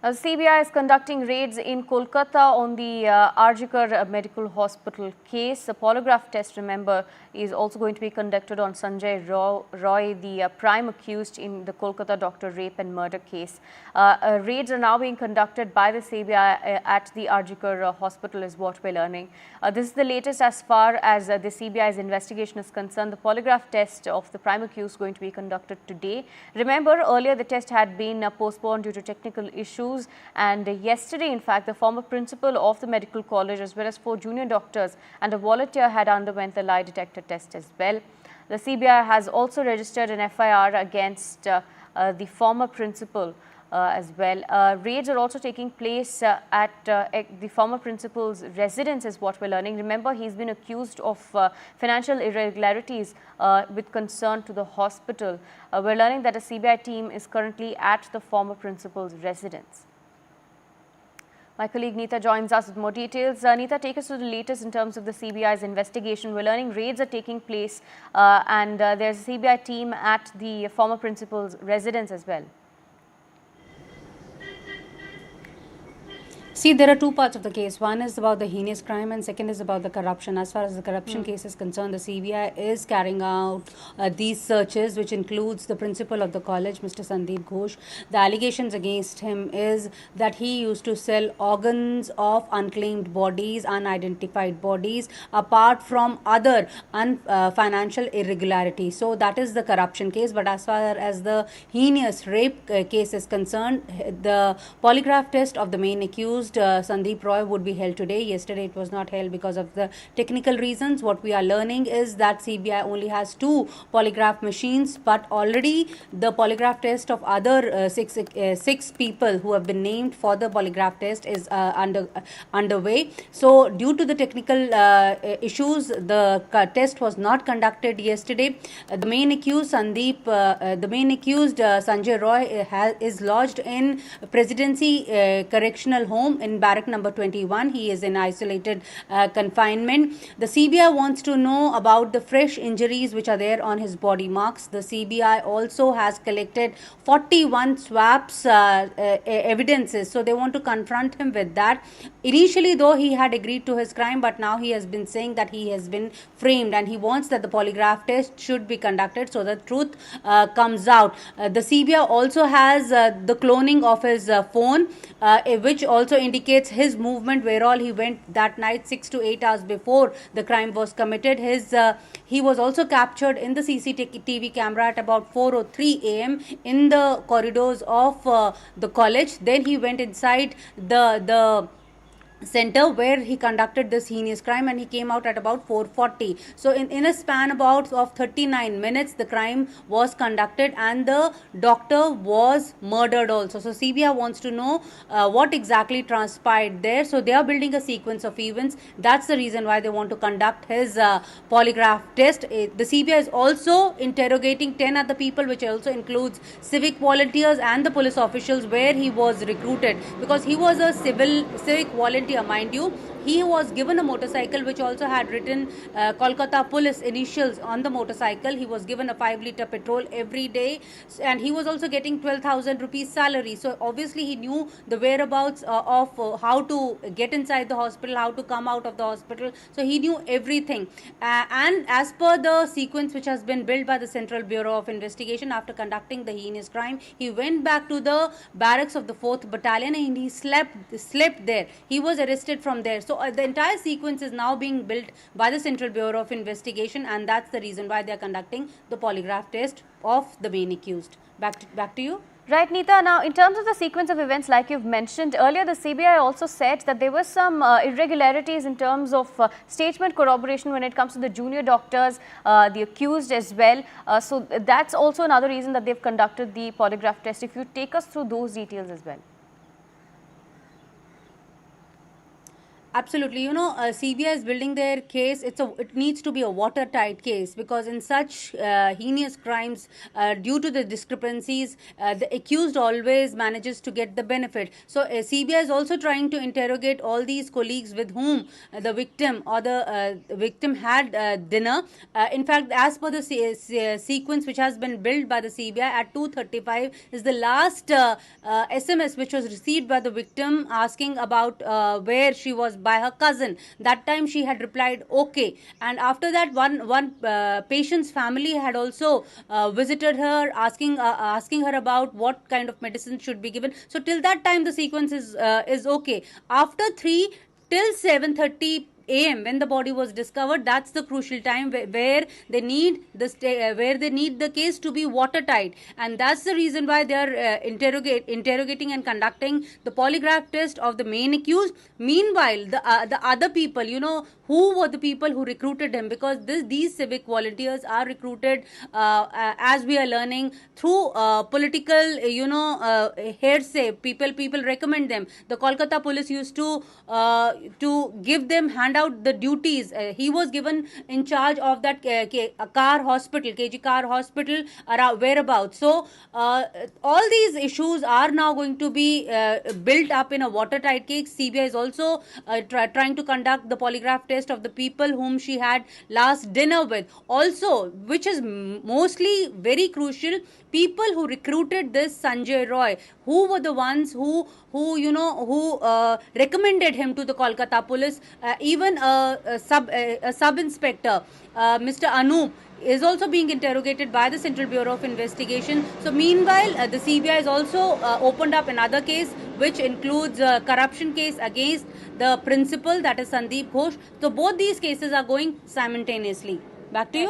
CBI is conducting raids in Kolkata on the Arjikar Medical Hospital case. A polygraph test, remember, is also going to be conducted on Sanjay Roy, the prime accused in the Kolkata doctor rape and murder case. Raids are now being conducted by the CBI at the Arjikar hospital is what we're learning. This is the latest as far as the CBI's investigation is concerned. The polygraph test of the prime accused is going to be conducted today. Remember, earlier the test had been postponed due to technical issues. And yesterday, in fact, the former principal of the medical college as well as 4 junior doctors and a volunteer had underwent the lie detector test as well. The CBI has also registered an FIR against the former principal as well. Raids are also taking place at the former principal's residence is what we're learning. Remember, he's been accused of financial irregularities with concern to the hospital. We're learning that a CBI team is currently at the former principal's residence. My colleague Neeta joins us with more details. Neeta, take us to the latest in terms of the CBI's investigation. We're learning raids are taking place and there's a CBI team at the former principal's residence as well. See, there are two parts of the case. One is about the heinous crime and second is about the corruption. As far as the corruption case is concerned, the CBI is carrying out these searches, which includes the principal of the college, Mr. Sandeep Ghosh. The allegations against him is that he used to sell organs of unclaimed bodies, unidentified bodies, apart from other financial irregularities. So that is the corruption case. But as far as the heinous rape case is concerned, the polygraph test of the main accused, Sandeep Roy, would be held today. Yesterday it was not held because of the technical reasons. What we are learning is that CBI only has 2 polygraph machines, but already the polygraph test of other six people who have been named for the polygraph test is underway. So due to the technical issues, the test was not conducted yesterday. The main accused Sanjay Roy is lodged in Presidency Correctional Home in barrack number 21. He is in isolated confinement. The CBI wants to know about the fresh injuries which are there on his body marks. The CBI also has collected 41 swabs evidences, so they want to confront him with that. Initially, though, he had agreed to his crime, but now he has been saying that he has been framed and he wants that the polygraph test should be conducted so the truth comes out. The CBI also has the cloning of his phone, which also indicates his movement, where all he went that night 6 to 8 hours before the crime was committed. He was also captured in the CCTV camera at about 4:03 a.m. in the corridors of the college. Then he went inside the center where he conducted this heinous crime and he came out at about 4:40. So in a span about of 39 minutes the crime was conducted and the doctor was murdered also. So CBI wants to know what exactly transpired there. So they are building a sequence of events. That's the reason why they want to conduct his polygraph test. The CBI is also interrogating 10 other people, which also includes civic volunteers and the police officials where he was recruited, because he was a civic volunteer. Mind you, he was given a motorcycle which also had written Kolkata police initials on the motorcycle. He was given a 5-liter petrol every day and he was also getting 12,000 rupees salary. So obviously he knew the whereabouts of how to get inside the hospital, how to come out of the hospital. So he knew everything. And as per the sequence which has been built by the Central Bureau of Investigation, after conducting the heinous crime, he went back to the barracks of the 4th Battalion and he slept there. He was arrested from there. So the entire sequence is now being built by the Central Bureau of Investigation, and that's the reason why they are conducting the polygraph test of the main accused. Back to you. Right, Neeta. Now, in terms of the sequence of events, like you've mentioned earlier, the CBI also said that there were some irregularities in terms of statement corroboration when it comes to the junior doctors, the accused as well. So that's also another reason that they've conducted the polygraph test. If you take us through those details as well. Absolutely. You know, CBI is building their case. It needs to be a watertight case, because in such heinous crimes, due to the discrepancies, the accused always manages to get the benefit. So CBI is also trying to interrogate all these colleagues with whom the victim or the victim had dinner. In fact, as per the sequence which has been built by the CBI, at 2:35 is the last SMS which was received by the victim asking about where she was by her cousin. That time she had replied okay, and after that one patient's family had also visited her, asking her about what kind of medicine should be given. So till that time the sequence is okay. After 3 till 7:30 am, when the body was discovered, that's the crucial time where they need where they need the case to be watertight, and that's the reason why they are interrogating and conducting the polygraph test of the main accused. Meanwhile, the other people, you know, who were the people who recruited him, because these civic volunteers are recruited, as we are learning, through political, hearsay. People recommend them. The Kolkata police used to give them handout the duties. He was given in charge of that car hospital, KG car hospital, around whereabouts. So all these issues are now going to be built up in a watertight case. CBI is also trying to conduct the polygraph test of the people whom she had last dinner with. Also, which is mostly very crucial, people who recruited this Sanjay Roy, who were the ones who recommended him to the Kolkata police. Even a sub inspector, Mr. Anoop, is also being interrogated by the Central Bureau of Investigation. So meanwhile, the CBI has also opened up another case which includes a corruption case against the principal, that is Sandeep Ghosh. So both these cases are going simultaneously. Back to you.